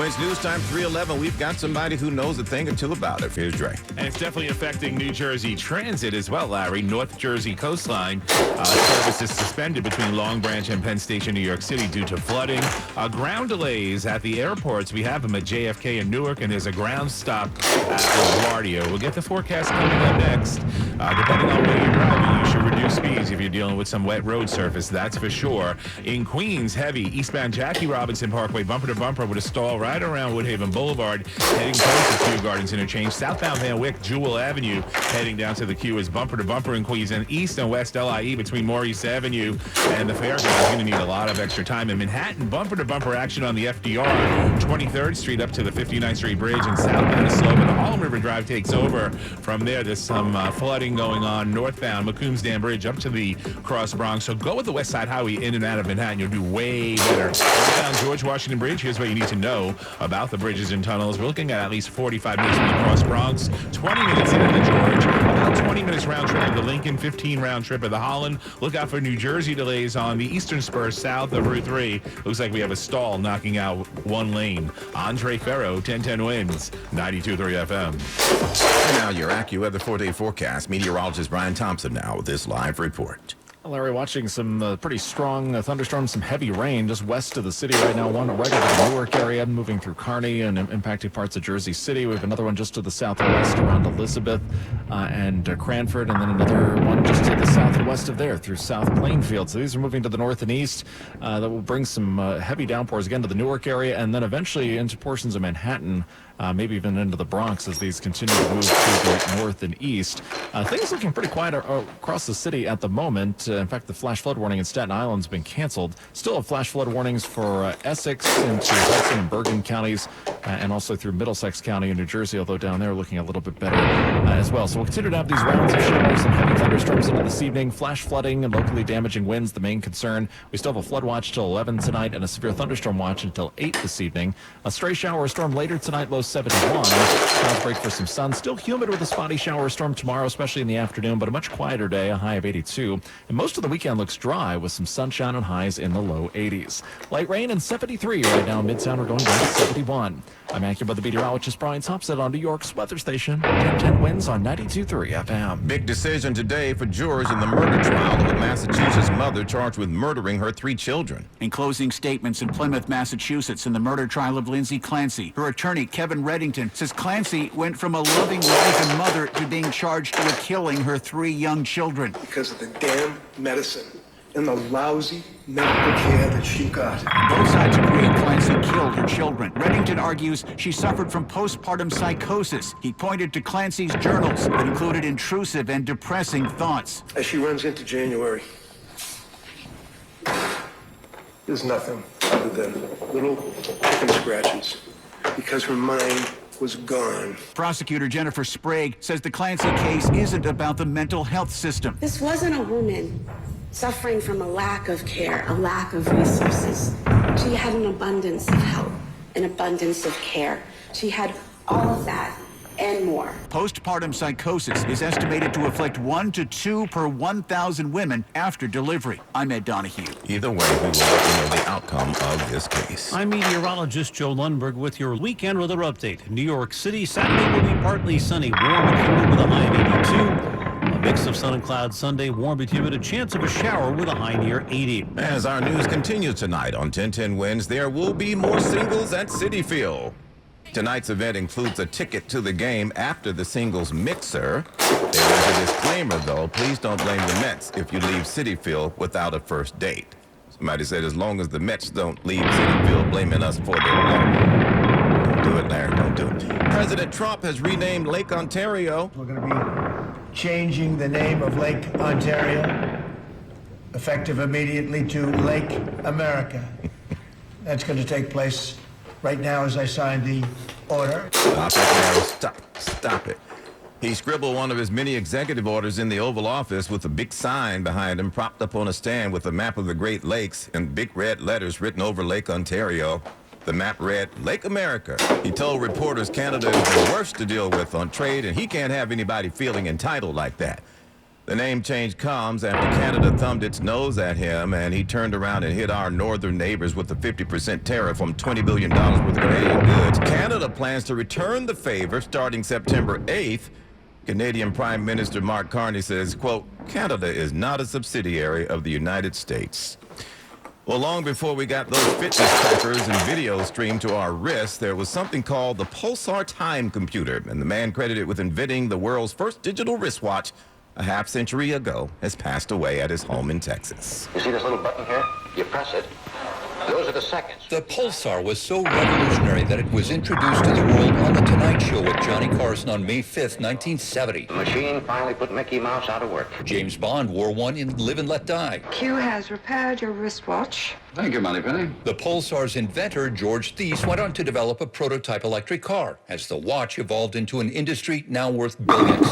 Wins News Time 311. We've got somebody who knows a thing or two about it. Here's Dre. And it's definitely affecting New Jersey transit as well, Larry. North Jersey coastline service is suspended between Long Branch and Penn Station, New York City due to flooding. Ground delays at the airports. We have them at JFK and Newark, and there's a ground stop at LaGuardia. We'll get the forecast coming up next. Depending on where you're driving, you should reduce speeds if you're dealing with some wet road surface, that's for sure. In Queens, heavy eastbound Jackie Robinson Parkway, bumper to bumper with a stall right around Woodhaven Boulevard, heading towards the Kew Gardens Interchange. Southbound Van Wyck, Jewel Avenue, heading down to the Kew is bumper to bumper in Queens, and east and west LIE between Maurice Avenue and the Fairgrounds is going to need a lot of extra time. In Manhattan, bumper to bumper action on the FDR, 23rd Street up to the 59th Street Bridge, and southbound is slow, but the Harlem River Drive takes over. From there, there's some flooding going on northbound McCombs Dam Bridge up to the Cross Bronx. So go with the West Side Highway in and out of Manhattan. You'll do way better. Northbound George Washington Bridge, here's what you need to know about the bridges and tunnels. We're looking at least 45 minutes from the Cross Bronx, 20 minutes into the George, about 20 minutes round trip of the Lincoln, 15 round trip of the Holland. Look out for New Jersey delays on the eastern spur south of Route 3. Looks like we have a stall knocking out one lane. Andre Ferro, 1010 Wins, 92.3 FM. And now your AccuWeather 4-day forecast. Meteorologist Brian Thompson now with this live report. Larry, watching some pretty strong thunderstorms, some heavy rain just west of the city right now. One right over the Newark area, moving through Kearny and impacting parts of Jersey City. We have another one just to the southwest around Elizabeth and Cranford, and then another one just to the southwest of there through South Plainfield. So these are moving to the north and east. That will bring some heavy downpours again to the Newark area, and then eventually into portions of Manhattan. Maybe even into the Bronx as these continue to move to the north and east. Things looking pretty quiet across the city at the moment. In fact, the flash flood warning in Staten Island's been canceled. Still have flash flood warnings for Essex into Hudson and Bergen counties, and also through Middlesex County in New Jersey, although down there looking a little bit better as well. So we'll continue to have these rounds of showers and heavy thunderstorms into this evening. Flash flooding and locally damaging winds, the main concern. We still have a flood watch till 11 tonight and a severe thunderstorm watch until 8 this evening. A stray shower or storm later tonight, low 71. Clouds break for some sun. Still humid with a spotty shower or storm tomorrow, especially in the afternoon, but a much quieter day, a high of 82. And most of the weekend looks dry with some sunshine and highs in the low 80s. Light rain and 73 right now in Midtown. We're going down to 71. I'm AccuWeather meteorologist Brian Thompson on New York's weather station. 1010 Winds on 92.3 FM. Big decision today for jurors in the murder trial of a Massachusetts mother charged with murdering her 3 children. In closing statements in Plymouth, Massachusetts, in the murder trial of Lindsay Clancy, her attorney, Kevin Reddington, says Clancy went from a loving wife and mother to being charged with killing her 3 young children. Because of the damn medicine and the lousy medical care that she got. Both sides agree Clancy killed her children. Reddington argues she suffered from postpartum psychosis. He pointed to Clancy's journals that included intrusive and depressing thoughts. As she runs into January, there's nothing other than little chicken scratches because her mind was gone. Prosecutor Jennifer Sprague says the Clancy case isn't about the mental health system. This wasn't a woman suffering from a lack of care, a lack of resources. She had an abundance of help, an abundance of care. She had all of that and more. Postpartum psychosis is estimated to afflict 1 to 2 per 1,000 women after delivery. I'm Ed Donahue. Either way, we will let you know the outcome of this case. I'm meteorologist Joe Lundberg with your weekend weather update. New York City, Saturday will be partly sunny, warm and humid with a high of 82. A mix of sun and clouds Sunday, warm but humid, a chance of a shower with a high near 80. As our news continues tonight on 1010 Wins, there will be more singles at Citi Field. Tonight's event includes a ticket to the game after the singles mixer. There is a disclaimer, though. Please don't blame the Mets if you leave Citi Field without a first date. Somebody said as long as the Mets don't leave Citi Field blaming us for their luck. Don't do it, Larry. Don't do it. President Trump has renamed Lake Ontario. We're going to be changing the name of Lake Ontario, effective immediately to Lake America. That's going to take place right now as I sign the order. Stop it, Larry. Stop it. He scribbled one of his many executive orders in the Oval Office with a big sign behind him propped up on a stand with a map of the Great Lakes and big red letters written over Lake Ontario. The map read, Lake America. He told reporters Canada is the worst to deal with on trade, and he can't have anybody feeling entitled like that. The name change comes after Canada thumbed its nose at him and he turned around and hit our northern neighbors with a 50% tariff on $20 billion worth of Canadian goods. Canada plans to return the favor starting September 8th. Canadian Prime Minister Mark Carney says, quote, Canada is not a subsidiary of the United States. Well, long before we got those fitness trackers and videos streamed to our wrists, there was something called the Pulsar Time Computer, and the man credited with inventing the world's first digital wristwatch a half-century ago has passed away at his home in Texas. You see this little button here? You press it. Those are the seconds. The Pulsar was so revolutionary that it was introduced to the world on The Tonight Show with Johnny Carson on May 5th, 1970. The machine finally put Mickey Mouse out of work. James Bond wore one in Live and Let Die. Q has repaired your wristwatch. Thank you, Moneypenny. The Pulsar's inventor, George Thies, went on to develop a prototype electric car as the watch evolved into an industry now worth billions.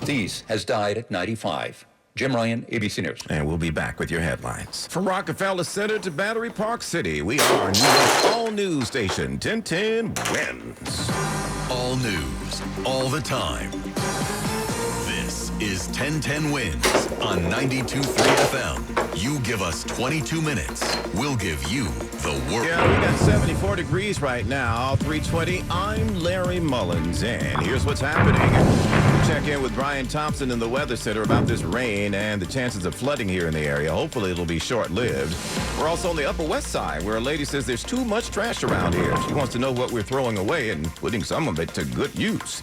Thies has died at 95. Jim Ryan, ABC News. And we'll be back with your headlines. From Rockefeller Center to Battery Park City, we are New York's all-news station, 1010 Wins. All news, all the time. This is 1010 Wins on 92.3 FM. You give us 22 minutes, we'll give you the world. Yeah, we got 74 degrees right now, 320. I'm Larry Mullins, and here's what's happening. Check in with Brian Thompson in the Weather Center about this rain and the chances of flooding here in the area. Hopefully it'll be short-lived. We're also on the Upper West Side, where a lady says there's too much trash around here. She wants to know what we're throwing away and putting some of it to good use.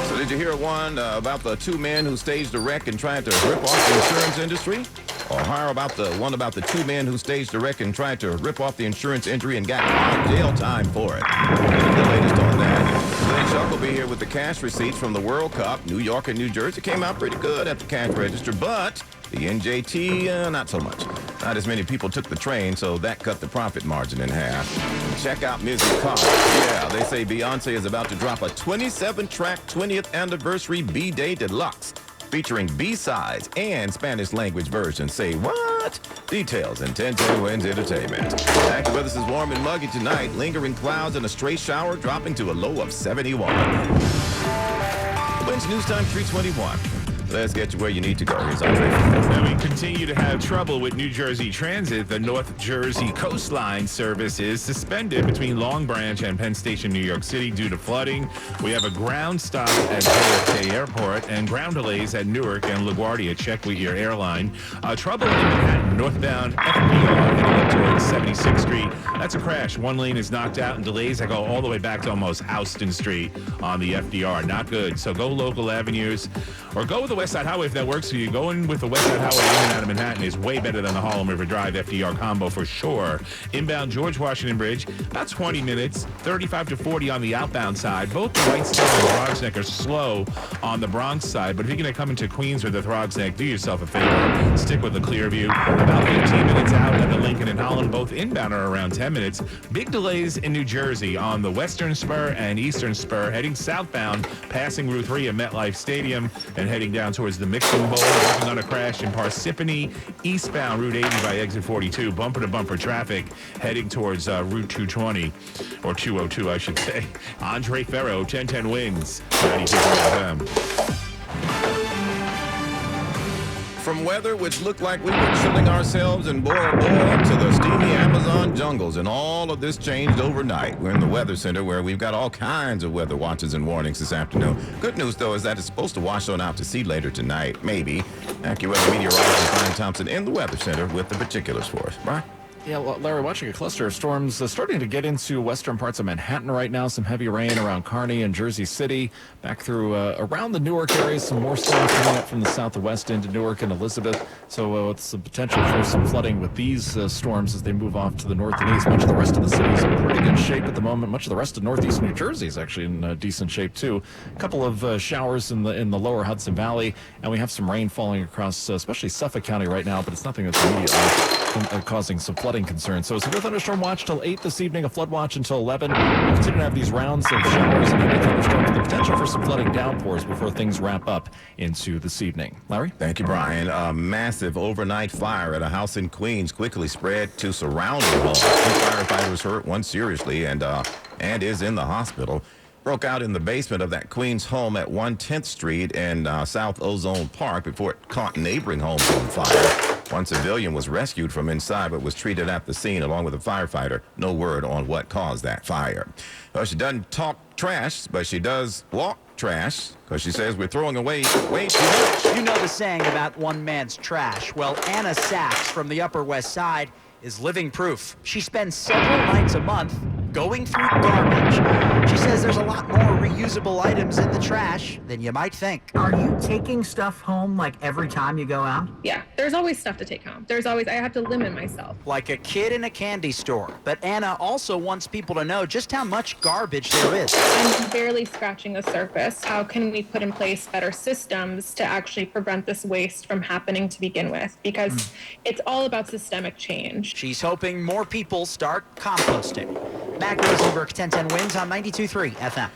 So did you hear one about the two men who staged a wreck and tried to rip off the insurance industry? Or how about the one about the two men who staged a wreck and tried to rip off the insurance industry and got jail time for it? The latest on that. Glenn Schuck will be here with the cash receipts from the World Cup. New York and New Jersey came out pretty good at the cash register, but the NJT, not so much. Not as many people took the train, so that cut the profit margin in half. Check out Music Car. Yeah, they say Beyonce is about to drop a 27-track 20th anniversary B-Day Deluxe, featuring B-sides and Spanish-language versions. Say what? Details in 1010 Wins Entertainment. Active weather is warm and muggy tonight. Lingering clouds and a stray shower dropping to a low of 71. Wins News Time 321. Let's get you where you need to go. Here's Andre. Now we continue to have trouble with New Jersey Transit. The North Jersey Coastline service is suspended between Long Branch and Penn Station, New York City due to flooding. We have a ground stop at JFK Airport and ground delays at Newark and LaGuardia. Check with your airline. Trouble in Manhattan, northbound FDR heading up towards 76th Street. That's a crash. One lane is knocked out and delays that go all the way back to almost Houston Street on the FDR. Not good. So go local avenues or go with the West Side Highway if that works for you. Going with the West Side Highway in and out of Manhattan is way better than the Harlem River Drive FDR combo for sure. Inbound George Washington Bridge, about 20 minutes, 35 to 40 on the outbound side. Both the Whitestone and the Throgs Neck are slow on the Bronx side, but if you're going to come into Queens or the Throgs Neck, do yourself a favor. Stick with the Clearview. About 15 minutes out at the Lincoln and Holland, both inbound are around 10 minutes. Big delays in New Jersey on the Western Spur and Eastern Spur, heading southbound, passing Route 3 at MetLife Stadium, and heading down towards the Mixing Bowl, working on a crash in Parsippany, eastbound Route 80 by exit 42, bumper-to-bumper traffic heading towards Route 220, or 202, I should say. Andre Ferro, 1010 Wins, 92 FM. From weather which looked like we were chilling ourselves in Bora Bora to the steamy Amazon jungles, and all of this changed overnight. We're in the Weather Center where we've got all kinds of weather watches and warnings this afternoon. Good news, though, is that it's supposed to wash on out to sea later tonight, maybe. AccuWeather meteorologist Brian Thompson in the Weather Center with the particulars for us. Brian? Yeah, well, Larry, watching a cluster of storms starting to get into western parts of Manhattan right now. Some heavy rain around Kearny and Jersey City. Back through around the Newark area, some more storms coming up from the southwest into Newark and Elizabeth. So it's the potential for some flooding with these storms as they move off to the north and east. Much of the rest of the city is in pretty good shape at the moment. Much of the rest of northeast New Jersey is actually in decent shape too. A couple of showers in the lower Hudson Valley, and we have some rain falling across especially Suffolk County right now, but it's nothing that's immediately causing some flooding concerns. So severe thunderstorm watch till 8 this evening, a flood watch until 11. We'll continue to have these rounds of showers and heavy thunderstorms with the potential for some flooding downpours before things wrap up into this evening. Larry? Thank you, Brian. A massive overnight fire at a house in Queens quickly spread to surrounding homes. 2 firefighters hurt, one seriously, and is in the hospital. broke out in the basement of that Queens home at 110th Street and South Ozone Park before it caught neighboring homes on fire. One civilian was rescued from inside but was treated at the scene along with a firefighter. No word on what caused that fire. Well, she doesn't talk trash, but she does walk trash because she says we're throwing away way too much. You know the saying about one man's trash. Well, Anna Sachs from the Upper West Side is living proof. She spends several nights a month going through garbage. She says there's a lot more reusable items in the trash than you might think. Are you taking stuff home like every time you go out? Yeah, there's always stuff to take home. I have to limit myself. Like a kid in a candy store. But Anna also wants people to know just how much garbage there is. I'm barely scratching the surface. How can we put in place better systems to actually prevent this waste from happening to begin with? Because it's all about systemic change. She's hoping more people start composting. Mac Rosenberg, 1010 Wins on 92.3 FM.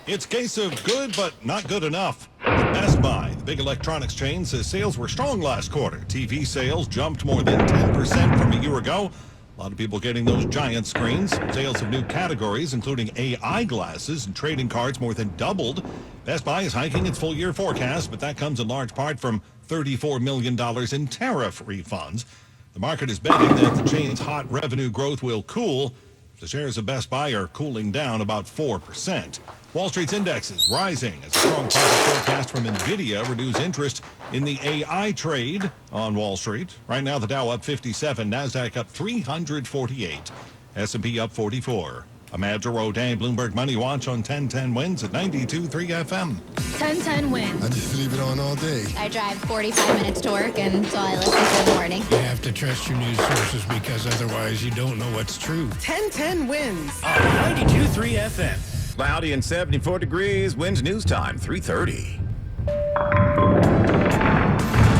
It's a case of good, but not good enough. At Best Buy, the big electronics chain, says sales were strong last quarter. TV sales jumped more than 10% from a year ago. A lot of people getting those giant screens. Sales of new categories, including AI glasses and trading cards, more than doubled. Best Buy is hiking its full-year forecast, but that comes in large part from $34 million in tariff refunds. The market is betting that the chain's hot revenue growth will cool. The shares of Best Buy are cooling down about 4%. Wall Street's indexes rising as a strong profit forecast from NVIDIA renews interest in the AI trade on Wall Street. Right now, the Dow up 57, NASDAQ up 348, S&P up 44. I'm Ed Rodin, Bloomberg Money Watch on 1010 Wins at 92.3 FM. 1010 Wins. I just leave it on all day. I drive 45 minutes to work, and so I listen to the morning. You have to trust your news sources because otherwise you don't know what's true. 1010 Wins. On 92.3 FM. Cloudy and 74 degrees. Wins news time, 3:30.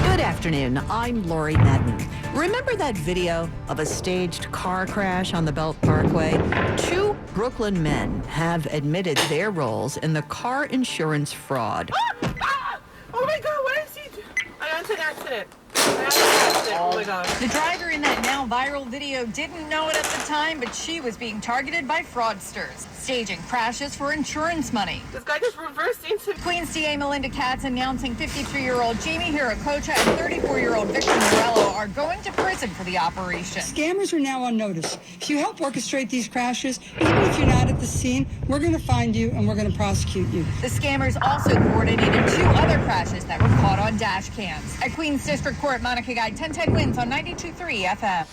Good afternoon. I'm Lori Madden. Remember that video of a staged car crash on the Belt Parkway? 2 Brooklyn men have admitted their roles in the car insurance fraud. Oh my God, what is he doing? I got into an accident. Oh my God. The driver in that now viral video didn't know it at the time, but she was being targeted by fraudsters, staging crashes for insurance money. This guy just reversed into Queens DA Melinda Katz announcing 53-year-old Jamie Hirakocha and 34-year-old Victor Morello are going to prison for the operation. Scammers are now on notice. If you help orchestrate these crashes, even if you're not at the scene, we're going to find you and we're going to prosecute you. The scammers also coordinated 2 other crashes that were caught on dash cams. At Queens District Court, Monica Guy, 1010 Wins on 92.3 FM.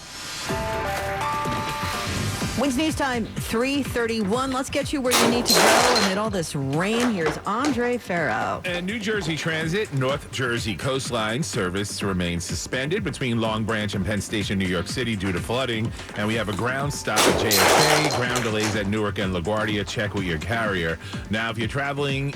Wins News Time, 3:31. Let's get you where you need to go amid all this rain. Here's Andre Farrow. And New Jersey Transit North Jersey coastline service remains suspended between Long Branch and Penn Station, New York City due to flooding. And we have a ground stop at JFK, ground delays at Newark and LaGuardia. Check with your carrier. Now, if you're traveling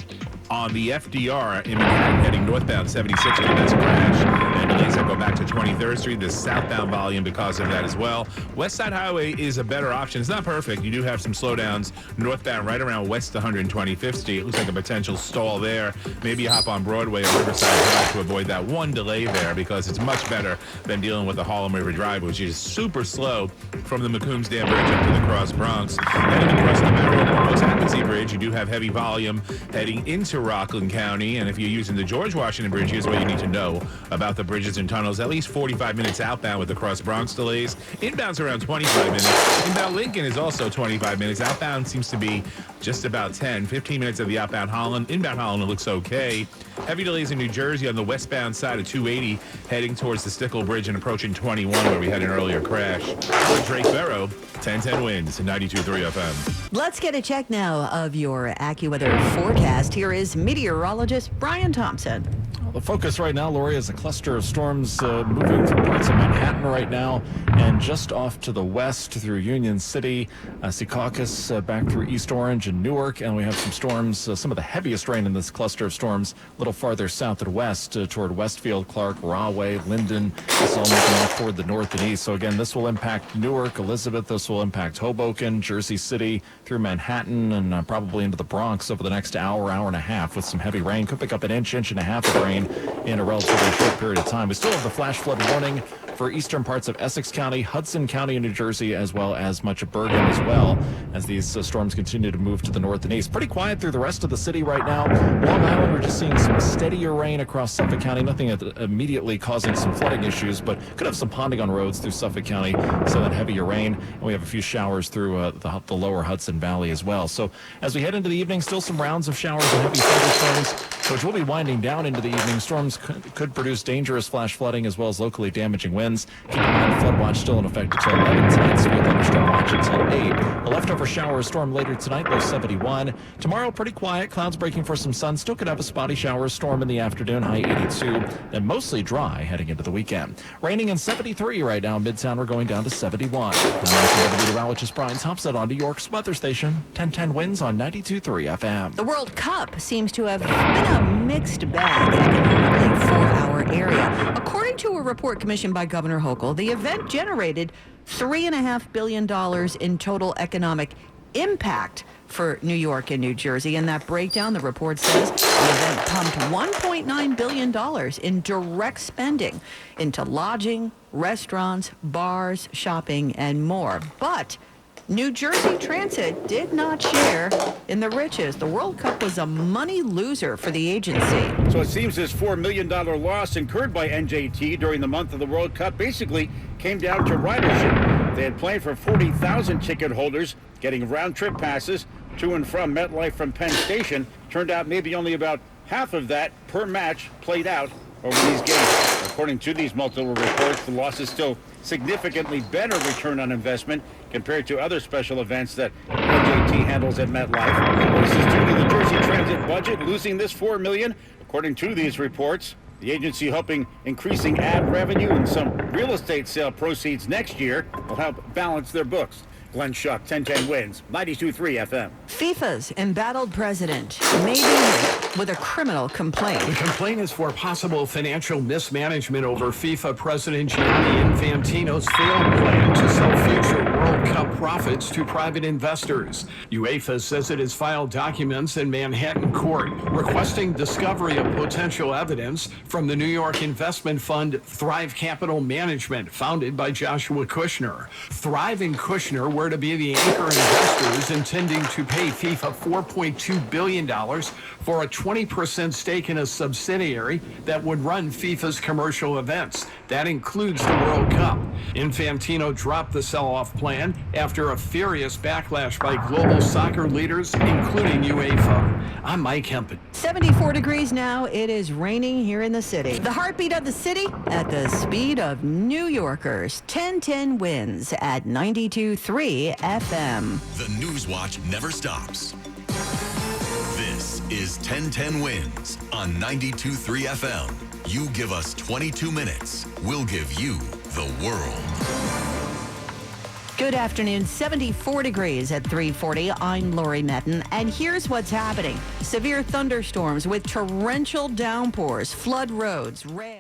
on the FDR in Manhattan heading northbound 76th Street, that's a crash. And delays that go back to 23rd Street. The southbound volume because of that as well. West Side Highway is a better option. It's not perfect. You do have some slowdowns northbound right around West 125th Street. It looks like a potential stall there. Maybe you hop on Broadway or Riverside Drive to avoid that one delay there because it's much better than dealing with the Harlem River Drive, which is super slow from the McCombs Dam Bridge up to the Cross Bronx. Heading across the Merrill Bridge, you do have heavy volume heading into Rockland County. And if you're using the George Washington Bridge, here's what you need to know about the bridges and tunnels. At least 45 minutes outbound with the Cross Bronx delays. Inbound's around 25 minutes. Inbound Lincoln is also 25 minutes. Outbound seems to be just about 10. 15 minutes of the outbound Holland. Inbound Holland looks okay. Heavy delays in New Jersey on the westbound side of 280 heading towards the Stickle Bridge and approaching 21 where we had an earlier crash. I'm Drake Farrow, 1010 Wins, 92.3 FM. Let's get a check now of your AccuWeather forecast. Here is meteorologist Brian Thompson. The focus right now, Lori, is a cluster of storms moving through parts of Manhattan right now and just off to the west through Union City, Secaucus, back through East Orange and Newark. And we have some storms, some of the heaviest rain in this cluster of storms, a little farther south and west toward Westfield, Clark, Rahway, Linden. It's all moving off toward the north and east. So again, this will impact Newark, Elizabeth. This will impact Hoboken, Jersey City, through Manhattan, and probably into the Bronx over the next hour, hour and a half with some heavy rain. Could pick up an inch and a half of rain in a relatively short period of time. We still have the flash flood warning for eastern parts of Essex County, Hudson County in New Jersey, as well as much of Bergen as well, as these storms continue to move to the north and east. Pretty quiet through the rest of the city right now. Long Island, we're just seeing some steadier rain across Suffolk County. Nothing immediately causing some flooding issues, but could have some ponding on roads through Suffolk County, so that heavier rain. And we have a few showers through the lower Hudson Valley as well. So as we head into the evening, still some rounds of showers and heavy thunderstorms, which will be winding down into the evening. Storms could produce dangerous flash flooding as well as locally damaging winds. Keep in mind, flood watch still in effect until 11 tonight. Severe thunderstorm watch until 8. A leftover shower storm later tonight, low 71. Tomorrow, pretty quiet. Clouds breaking for some sun. Still could have a spotty shower storm in the afternoon, high 82. Then mostly dry heading into the weekend. Raining in 73 right now. Midtown, we're going down to 71. I'm meteorologist Brian Thompson on New York's weather station. 1010 winds on 92.3 FM. The World Cup seems to have been a mixed bag economically for our area. According to a report commissioned by Governor Hochul, the event generated $3.5 billion in total economic impact for New York and New Jersey. In that breakdown, the report says the event pumped $1.9 billion in direct spending into lodging, restaurants, bars, shopping, and more. But New Jersey Transit did not share in the riches. The World Cup was a money loser for the agency. So it seems this $4 million loss incurred by NJT during the month of the World Cup basically came down to ridership. They had planned for 40,000 ticket holders getting round-trip passes to and from MetLife from Penn Station. Turned out maybe only about half of that per match played out over these games. According to these multiple reports, the loss is still significantly better return on investment compared to other special events that NJT handles at MetLife. This is due to the Jersey Transit budget losing this $4 million. According to these reports, the agency hoping increasing ad revenue and some real estate sale proceeds next year will help balance their books. Glenn Schuck, 1010 wins, 92.3 FM. FIFA's embattled president may be hit with a criminal complaint. The complaint is for possible financial mismanagement over FIFA President Gianni Infantino's failed plan to sell future World Cup profits to private investors. UEFA says it has filed documents in Manhattan court requesting discovery of potential evidence from the New York investment fund Thrive Capital Management, founded by Joshua Kushner. Thrive and Kushner were to be the anchor investors intending to pay FIFA $4.2 billion for a 20% stake in a subsidiary that would run FIFA's commercial events. That includes the World Cup. Infantino dropped the sell-off plan after a furious backlash by global soccer leaders, including UEFA. I'm Mike Hempen. 74 degrees now. It is raining here in the city. The heartbeat of the city at the speed of New Yorkers. 1010 wins at 92.3 FM. The News Watch never stops. This is 1010 wins on 92.3 FM. You give us 22 minutes, we'll give you the world. Good afternoon. 74 degrees at 3:40. I'm Lori Metten, and here's what's happening. Severe thunderstorms with torrential downpours flood roads, rail.